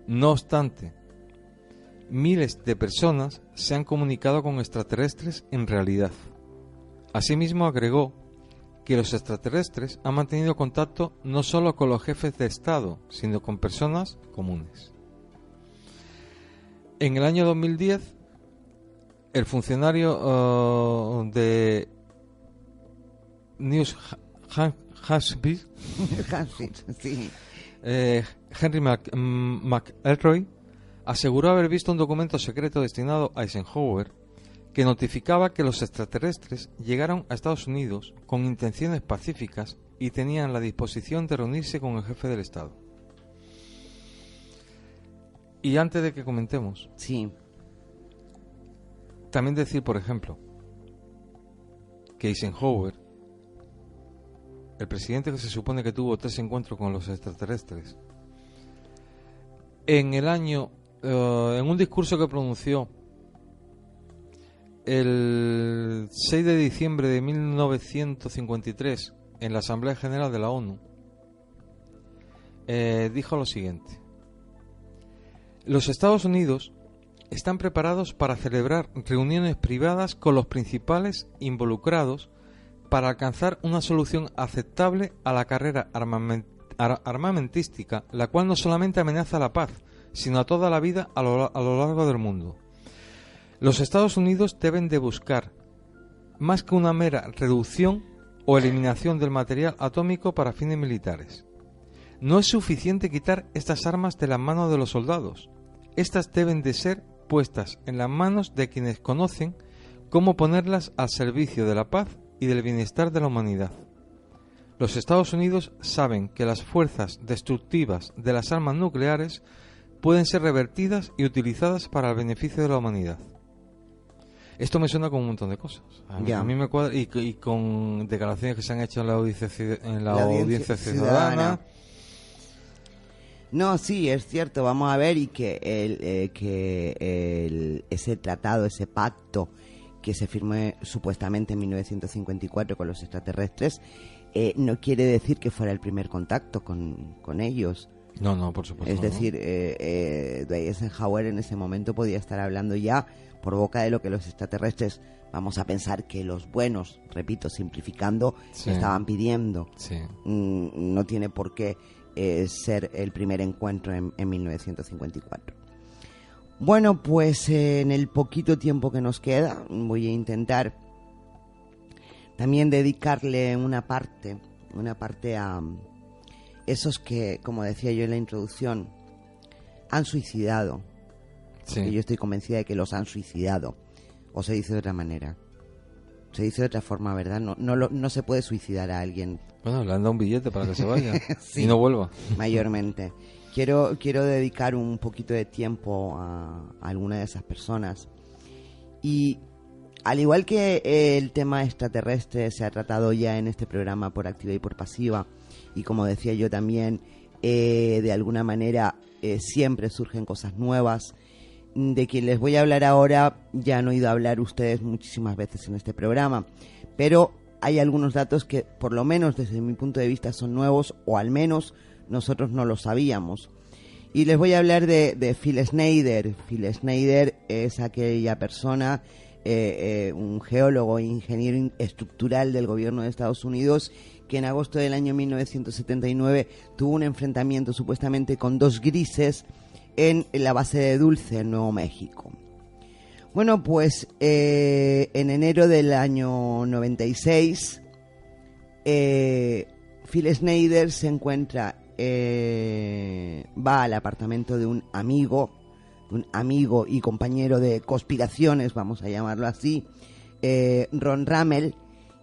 No obstante, miles de personas se han comunicado con extraterrestres en realidad. Asimismo, agregó que los extraterrestres han mantenido contacto no solo con los jefes de Estado, sino con personas comunes. En el año 2010, el funcionario de News Hansby, sí. Henry McElroy, aseguró haber visto un documento secreto destinado a Eisenhower que notificaba que los extraterrestres llegaron a Estados Unidos con intenciones pacíficas y tenían la disposición de reunirse con el jefe del Estado. Y antes de que comentemos, Sí. también decir, por ejemplo, que Eisenhower, el presidente que se supone que tuvo 3 encuentros con los extraterrestres, en un discurso que pronunció el 6 de diciembre de 1953 en la Asamblea General de la ONU, dijo lo siguiente: los Estados Unidos están preparados para celebrar reuniones privadas con los principales involucrados para alcanzar una solución aceptable a la carrera armamentística, la cual no solamente amenaza la paz, sino a toda la vida a lo largo del mundo. Los Estados Unidos deben de buscar más que una mera reducción o eliminación del material atómico para fines militares. No es suficiente quitar estas armas de las manos de los soldados. Estas deben de ser puestas en las manos de quienes conocen cómo ponerlas al servicio de la paz y del bienestar de la humanidad. Los Estados Unidos saben que las fuerzas destructivas de las armas nucleares pueden ser revertidas y utilizadas para el beneficio de la humanidad. Esto me suena con un montón de cosas. A mí me cuadra, y con declaraciones que se han hecho en la audiencia ciudadana. No, sí, es cierto, vamos a ver, y que ese tratado, ese pacto que se firmó supuestamente en 1954 con los extraterrestres, no quiere decir que fuera el primer contacto con ellos. No, por supuesto. Es decir, Eisenhower en ese momento podía estar hablando ya por boca de lo que los extraterrestres, vamos a pensar que los buenos, repito, simplificando, estaban pidiendo. Sí. No tiene por qué ser el primer encuentro en 1954. Bueno, pues en el poquito tiempo que nos queda, voy a intentar también dedicarle una parte a esos que, como decía yo en la introducción, han suicidado. Sí. Yo estoy convencida de que los han suicidado. O se dice de otra manera. Se dice de otra forma, ¿verdad? No se puede suicidar a alguien. Bueno, le han dado un billete para que se vaya Sí, y no vuelva. Mayormente. Quiero dedicar un poquito de tiempo a alguna de esas personas. Y al igual que el tema extraterrestre se ha tratado ya en este programa por activa y por pasiva, y como decía yo también, de alguna manera siempre surgen cosas nuevas. De quien les voy a hablar ahora ya han oído hablar ustedes muchísimas veces en este programa, pero hay algunos datos que por lo menos desde mi punto de vista son nuevos, o al menos nosotros no lo sabíamos. Y les voy a hablar de Phil Schneider. Phil Schneider es aquella persona, un geólogo e ingeniero estructural del gobierno de Estados Unidos, que en agosto del año 1979 tuvo un enfrentamiento supuestamente con dos grises en la base de Dulce, en Nuevo México. Bueno, pues en enero del año 96, Phil Schneider se encuentra, va al apartamento de un amigo y compañero de conspiraciones, vamos a llamarlo así, Ron Rummel,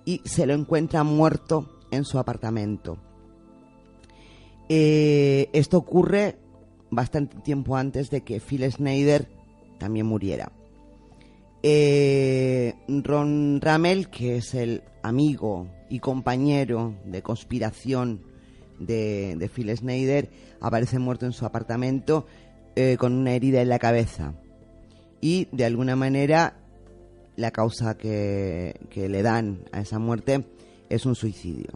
y se lo encuentra muerto en su apartamento. Esto ocurre bastante tiempo antes de que Phil Schneider también muriera. Ron Rummel, que es el amigo y compañero de conspiración de Phil Schneider, aparece muerto en su apartamento con una herida en la cabeza, y de alguna manera la causa que le dan a esa muerte es un suicidio.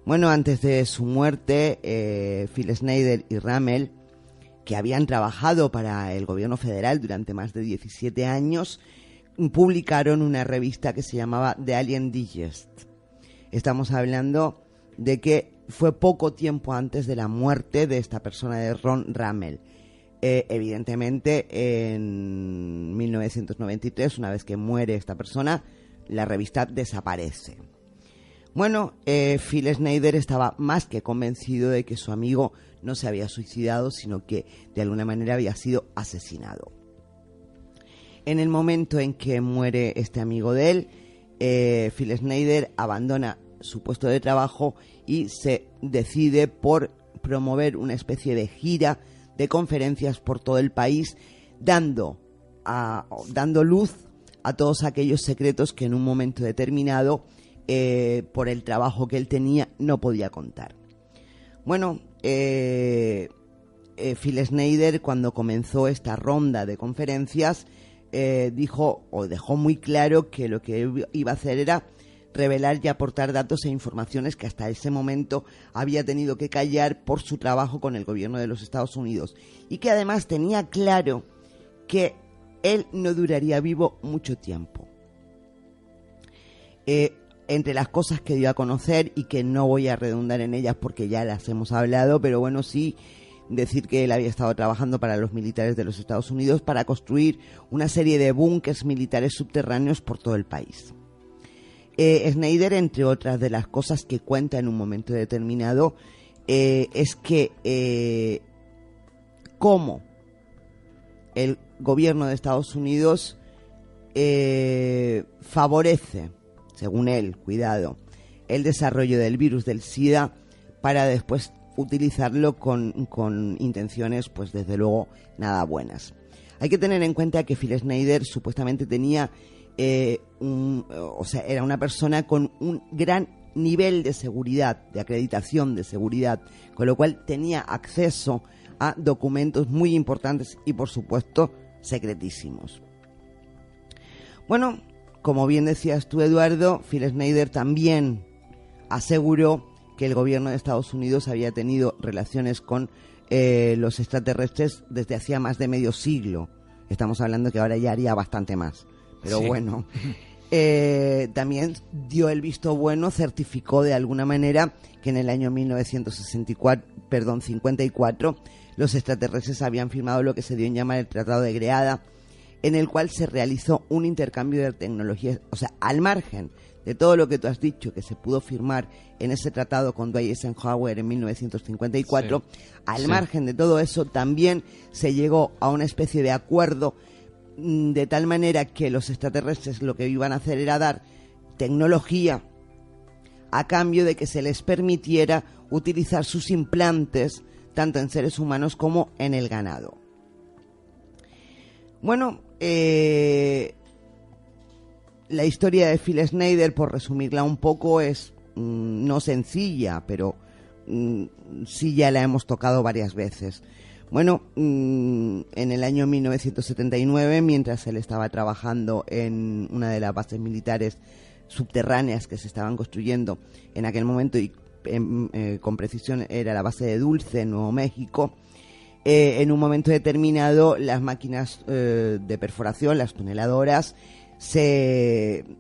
Bueno, antes de su muerte, Phil Schneider y Rummel que habían trabajado para el gobierno federal durante más de 17 años, publicaron una revista que se llamaba The Alien Digest. Estamos hablando de que fue poco tiempo antes de la muerte de esta persona, de Ron Rummel. Evidentemente, en 1993, una vez que muere esta persona, la revista desaparece. Bueno, Phil Schneider estaba más que convencido de que su amigo no se había suicidado, sino que de alguna manera había sido asesinado. En el momento en que muere este amigo de él, Phil Schneider abandona su puesto de trabajo y se decide por promover una especie de gira de conferencias por todo el país, dando luz a todos aquellos secretos que en un momento determinado, por el trabajo que él tenía, no podía contar. Bueno, Phil Schneider, cuando comenzó esta ronda de conferencias, dejó muy claro que lo que iba a hacer era revelar y aportar datos e informaciones que hasta ese momento había tenido que callar por su trabajo con el gobierno de los Estados Unidos, y que además tenía claro que él no duraría vivo mucho tiempo. Entre las cosas que dio a conocer, y que no voy a redundar en ellas porque ya las hemos hablado, pero bueno, sí decir que él había estado trabajando para los militares de los Estados Unidos para construir una serie de búnkers militares subterráneos por todo el país. Schneider, entre otras de las cosas que cuenta en un momento determinado, es que cómo el gobierno de Estados Unidos favorece, según él, cuidado, el desarrollo del virus del SIDA para después utilizarlo con intenciones, pues desde luego, nada buenas. Hay que tener en cuenta que Phil Schneider supuestamente tenía era una persona con un gran nivel de seguridad, de acreditación de seguridad, con lo cual tenía acceso a documentos muy importantes y, por supuesto, secretísimos. Bueno, como bien decías tú, Eduardo, Phil Schneider también aseguró que el gobierno de Estados Unidos había tenido relaciones con los extraterrestres desde hacía más de medio siglo. Estamos hablando que ahora ya haría bastante más. Pero sí. Bueno, también dio el visto bueno, certificó de alguna manera que en el año 1954 los extraterrestres habían firmado lo que se dio en llamar el Tratado de Greada, en el cual se realizó un intercambio de tecnologías, o sea, al margen de todo lo que tú has dicho que se pudo firmar en ese tratado con Dwight Eisenhower en 1954, sí. Al margen de todo eso también se llegó a una especie de acuerdo, de tal manera que los extraterrestres lo que iban a hacer era dar tecnología a cambio de que se les permitiera utilizar sus implantes tanto en seres humanos como en el ganado. Bueno, la historia de Phil Schneider, por resumirla un poco, es no sencilla, pero sí ya la hemos tocado varias veces. Bueno, en el año 1979, mientras él estaba trabajando en una de las bases militares subterráneas que se estaban construyendo en aquel momento, y con precisión era la base de Dulce, en Nuevo México, en un momento determinado las máquinas de perforación, las tuneladoras,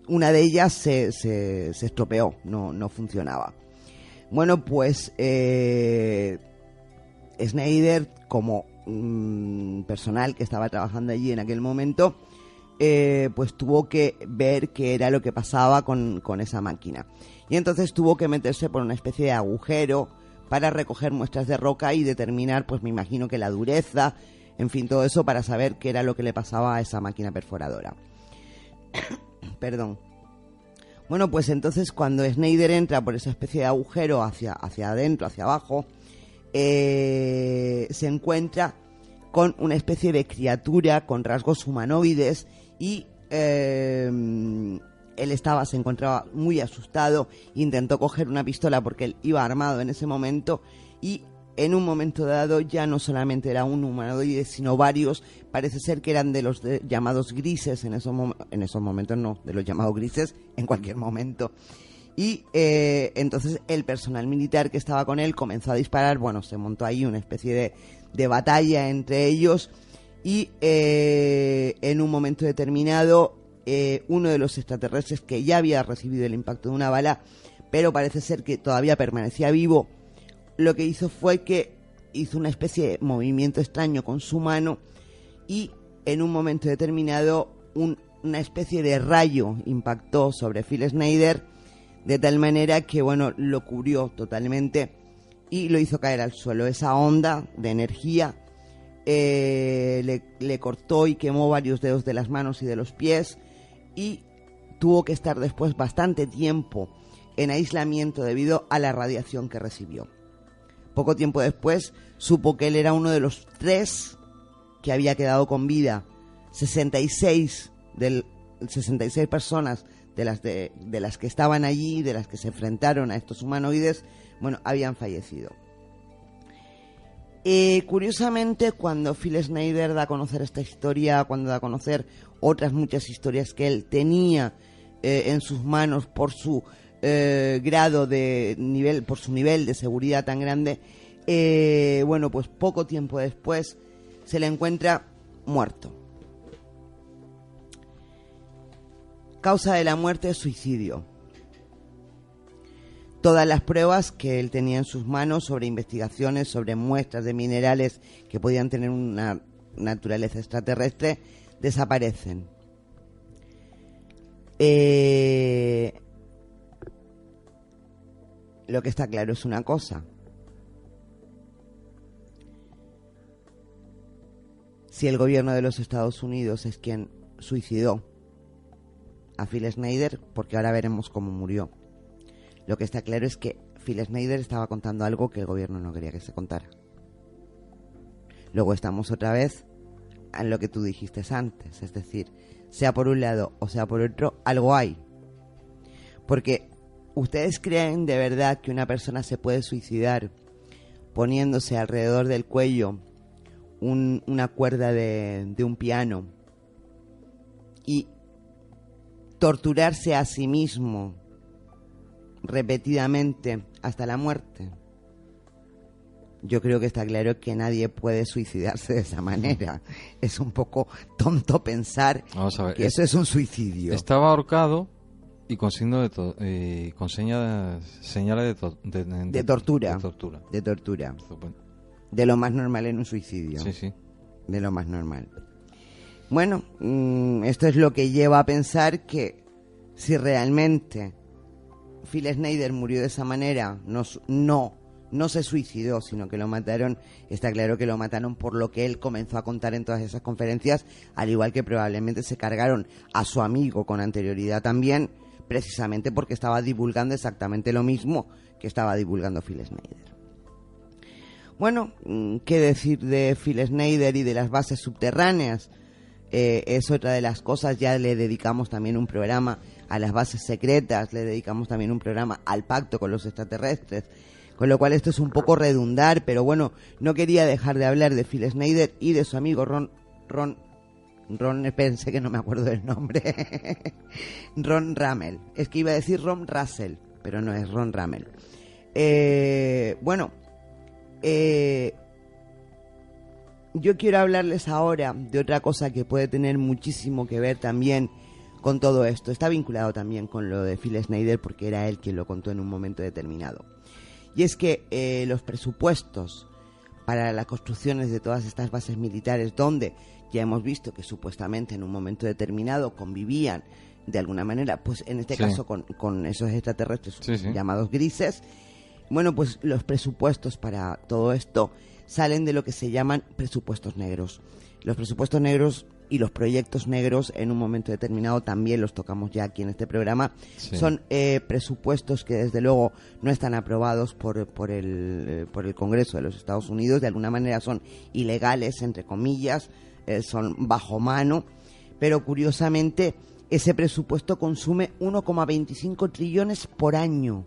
una de ellas se estropeó, no funcionaba. Bueno, pues Schneider, como personal que estaba trabajando allí en aquel momento, pues tuvo que ver qué era lo que pasaba con esa máquina. Y entonces tuvo que meterse por una especie de agujero para recoger muestras de roca y determinar, pues me imagino que la dureza, en fin, todo eso para saber qué era lo que le pasaba a esa máquina perforadora. Perdón. Bueno, pues entonces cuando Schneider entra por esa especie de agujero hacia adentro, hacia abajo, se encuentra con una especie de criatura con rasgos humanoides y él se encontraba muy asustado, intentó coger una pistola porque él iba armado en ese momento, y en un momento dado ya no solamente era un humanoide, sino varios. Parece ser que eran de los llamados grises en esos momentos, no, de los llamados grises en cualquier momento. Y entonces el personal militar que estaba con él comenzó a disparar. Bueno, se montó ahí una especie batalla entre ellos y en un momento determinado uno de los extraterrestres que ya había recibido el impacto de una bala, pero parece ser que todavía permanecía vivo, lo que hizo fue que hizo una especie de movimiento extraño con su mano y en un momento determinado una especie de rayo impactó sobre Phil Schneider de tal manera que, bueno, lo cubrió totalmente y lo hizo caer al suelo. Esa onda de energía le cortó y quemó varios dedos de las manos y de los pies y tuvo que estar después bastante tiempo en aislamiento debido a la radiación que recibió. Poco tiempo después supo que él era uno de los 3 que había quedado con vida. 66 personas de las que estaban allí, de las que se enfrentaron a estos humanoides, bueno, habían fallecido. Curiosamente, cuando Phil Schneider da a conocer esta historia, cuando da a conocer otras muchas historias que él tenía en sus manos por su grado de nivel, por su nivel de seguridad tan grande, bueno, pues poco tiempo después se le encuentra muerto. Causa de la muerte: suicidio. Todas las pruebas que él tenía en sus manos sobre investigaciones, sobre muestras de minerales que podían tener una naturaleza extraterrestre, desaparecen. Lo que está claro es una cosa: si el gobierno de los Estados Unidos es quien suicidó a Phil Schneider, porque ahora veremos cómo murió, lo que está claro es que Phil Schneider estaba contando algo que el gobierno no quería que se contara. Luego estamos otra vez en lo que tú dijiste antes, es decir, sea por un lado o sea por otro, algo hay. Porque ¿ustedes creen de verdad que una persona se puede suicidar poniéndose alrededor del cuello una cuerda de un piano y torturarse a sí mismo repetidamente hasta la muerte? Yo creo que está claro que nadie puede suicidarse de esa manera. Es un poco tonto pensar que eso es un suicidio. Estaba ahorcado y con signo con señales de tortura. De tortura. De lo más normal en un suicidio. Sí, sí. De lo más normal. Bueno, esto es lo que lleva a pensar que si realmente Phil Schneider murió de esa manera, no se suicidó, sino que lo mataron. Está claro que lo mataron por lo que él comenzó a contar en todas esas conferencias, al igual que probablemente se cargaron a su amigo con anterioridad también, precisamente porque estaba divulgando exactamente lo mismo que estaba divulgando Phil Schneider. Bueno, ¿qué decir de Phil Schneider y de las bases subterráneas? Es otra de las cosas. Ya le dedicamos también un programa a las bases secretas, le dedicamos también un programa al pacto con los extraterrestres, con lo cual esto es un poco redundar, pero bueno, no quería dejar de hablar de Phil Schneider y de su amigo Ron, pensé que no me acuerdo del nombre, Ron Rummel. Es que iba a decir Ron Russell, pero no, es Ron Rummel. Yo quiero hablarles ahora de otra cosa que puede tener muchísimo que ver también con todo esto. Está vinculado también con lo de Phil Schneider porque era él quien lo contó en un momento determinado. Y es que los presupuestos para las construcciones de todas estas bases militares, donde ya hemos visto que supuestamente en un momento determinado convivían de alguna manera, pues en este caso con esos extraterrestres llamados grises, bueno, pues los presupuestos para todo esto salen de lo que se llaman presupuestos negros. Los presupuestos negros y los proyectos negros, en un momento determinado también los tocamos ya aquí en este programa, son presupuestos que desde luego no están aprobados por el Congreso de los Estados Unidos. De alguna manera son ilegales, entre comillas, son bajo mano, pero curiosamente ese presupuesto consume 1,25 trillones por año.